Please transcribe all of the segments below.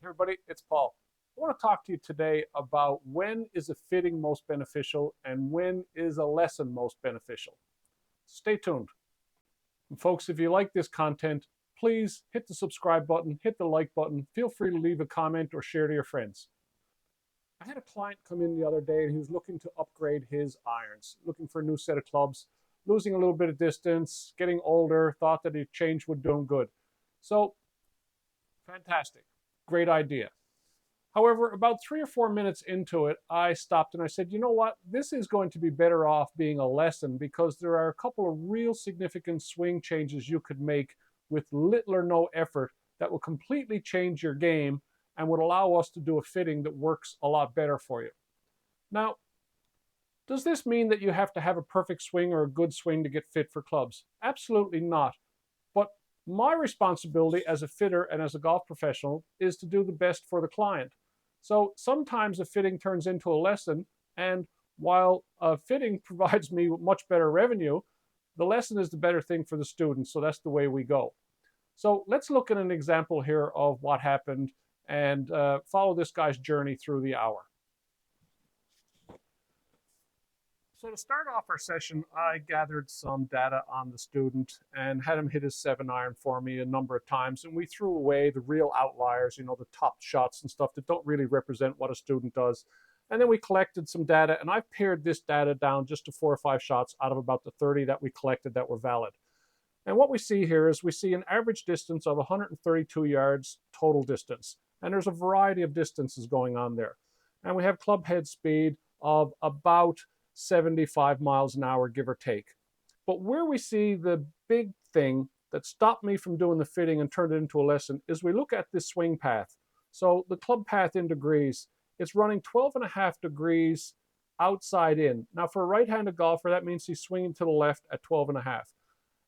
Everybody, it's Paul. I want to talk to you today about when is a fitting most beneficial and when is a lesson most beneficial. Stay tuned. And folks, if you like this content, please hit the subscribe button, hit the like button. Feel free to leave a comment or share to your friends. I had a client come in the other day and he was looking to upgrade his irons, looking for a new set of clubs, losing a little bit of distance, getting older, thought that a change would do him good. So, fantastic. Great idea. However, about 3 or 4 minutes into it, I stopped and I said, you know what? This is going to be better off being a lesson because there are a couple of real significant swing changes you could make with little or no effort that will completely change your game and would allow us to do a fitting that works a lot better for you. Now, does this mean that you have to have a perfect swing or a good swing to get fit for clubs? Absolutely not. But my responsibility as a fitter and as a golf professional is to do the best for the client. So sometimes a fitting turns into a lesson, and while a fitting provides me with much better revenue, the lesson is the better thing for the student, so that's the way we go. So let's look at an example here of what happened and follow this guy's journey through the hour. So to start off our session, I gathered some data on the student and had him hit his 7-iron for me a number of times. And we threw away the real outliers, you know, the top shots and stuff that don't really represent what a student does. And then we collected some data, and I've pared this data down just to 4 or 5 shots out of about the 30 that we collected that were valid. And what we see here is we see an average distance of 132 yards total distance. And there's a variety of distances going on there. And we have club head speed of about 75 miles an hour, give or take. But where we see the big thing that stopped me from doing the fitting and turned it into a lesson is we look at this swing path. So the club path in degrees, it's running 12.5 degrees outside in. Now for a right-handed golfer, that means he's swinging to the left at 12.5.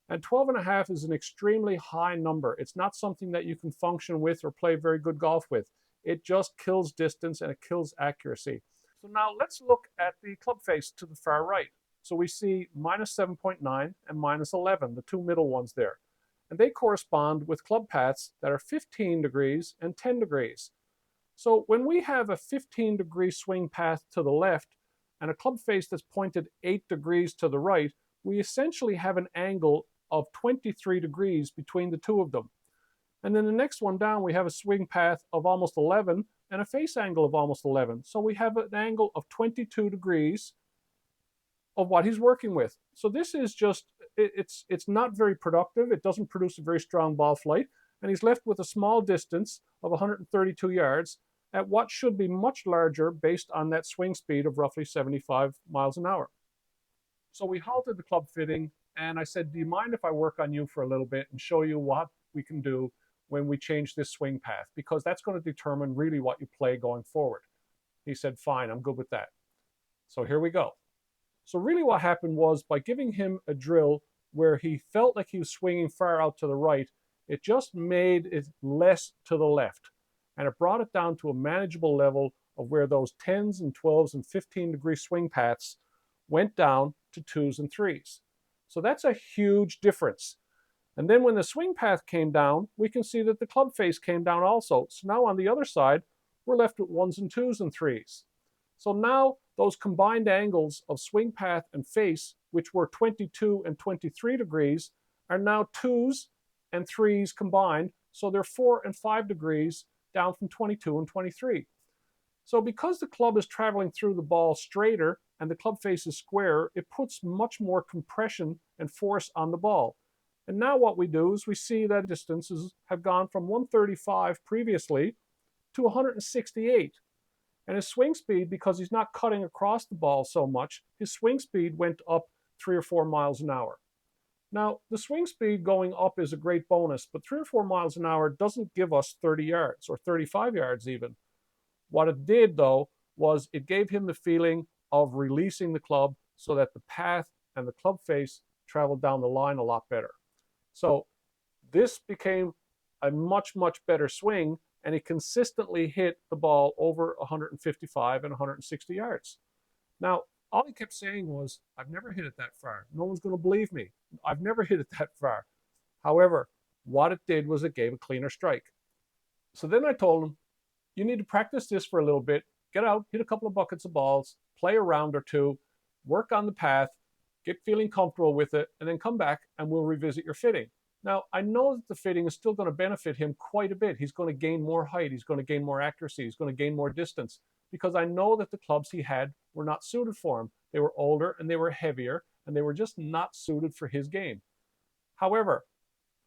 And 12.5 is an extremely high number. It's not something that you can function with or play very good golf with. It just kills distance and it kills accuracy. So now let's look at the club face to the far right. So we see minus 7.9 and minus 11, the two middle ones there. And they correspond with club paths that are 15 degrees and 10 degrees. So when we have a 15-degree swing path to the left and a club face that's pointed 8 degrees to the right, we essentially have an angle of 23 degrees between the two of them. And then the next one down, we have a swing path of almost 11 and a face angle of almost 11. So we have an angle of 22 degrees of what he's working with. So this is just, it's not very productive. It doesn't produce a very strong ball flight. And he's left with a small distance of 132 yards at what should be much larger based on that swing speed of roughly 75 miles an hour. So we halted the club fitting and I said, do you mind if I work on you for a little bit and show you what we can do when we change this swing path, because that's going to determine really what you play going forward. He said, fine, I'm good with that. So here we go. So really what happened was by giving him a drill where he felt like he was swinging far out to the right, it just made it less to the left. And it brought it down to a manageable level of where those 10s and 12s and 15-degree swing paths went down to 2s and 3s. So that's a huge difference. And then when the swing path came down, we can see that the club face came down also. So now on the other side, we're left with 1s and 2s and 3s. So now those combined angles of swing path and face, which were 22 and 23 degrees, are now 2s and 3s combined. So they're 4 and 5 degrees down from 22 and 23. So because the club is traveling through the ball straighter and the club face is square, it puts much more compression and force on the ball. And now what we do is we see that distances have gone from 135 previously to 168. And his swing speed, because he's not cutting across the ball so much, his swing speed went up 3 or 4 miles an hour. Now, the swing speed going up is a great bonus, but 3 or 4 miles an hour doesn't give us 30 yards or 35 yards even. What it did, though, was it gave him the feeling of releasing the club so that the path and the club face traveled down the line a lot better. So this became a much, much better swing, and he consistently hit the ball over 155 and 160 yards. Now, all he kept saying was, I've never hit it that far. No one's going to believe me. I've never hit it that far. However, what it did was it gave a cleaner strike. So then I told him, You need to practice this for a little bit. Get out, hit a couple of buckets of balls, play a round or two, work on the path, get feeling comfortable with it, and then come back and we'll revisit your fitting. Now, I know that the fitting is still going to benefit him quite a bit. He's going to gain more height, he's going to gain more accuracy, he's going to gain more distance, because I know that the clubs he had were not suited for him. They were older and they were heavier, and they were just not suited for his game. However,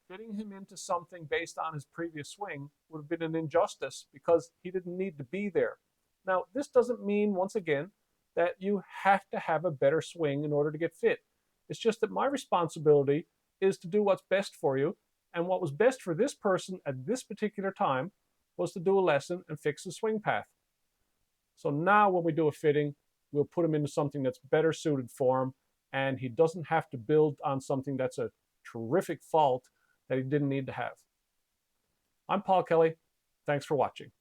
fitting him into something based on his previous swing would have been an injustice because he didn't need to be there. Now, this doesn't mean, once again, that you have to have a better swing in order to get fit. It's just that my responsibility is to do what's best for you, and what was best for this person at this particular time was to do a lesson and fix the swing path. So now when we do a fitting, we'll put him into something that's better suited for him, and he doesn't have to build on something that's a terrific fault that he didn't need to have. I'm Paul Kelly. Thanks for watching.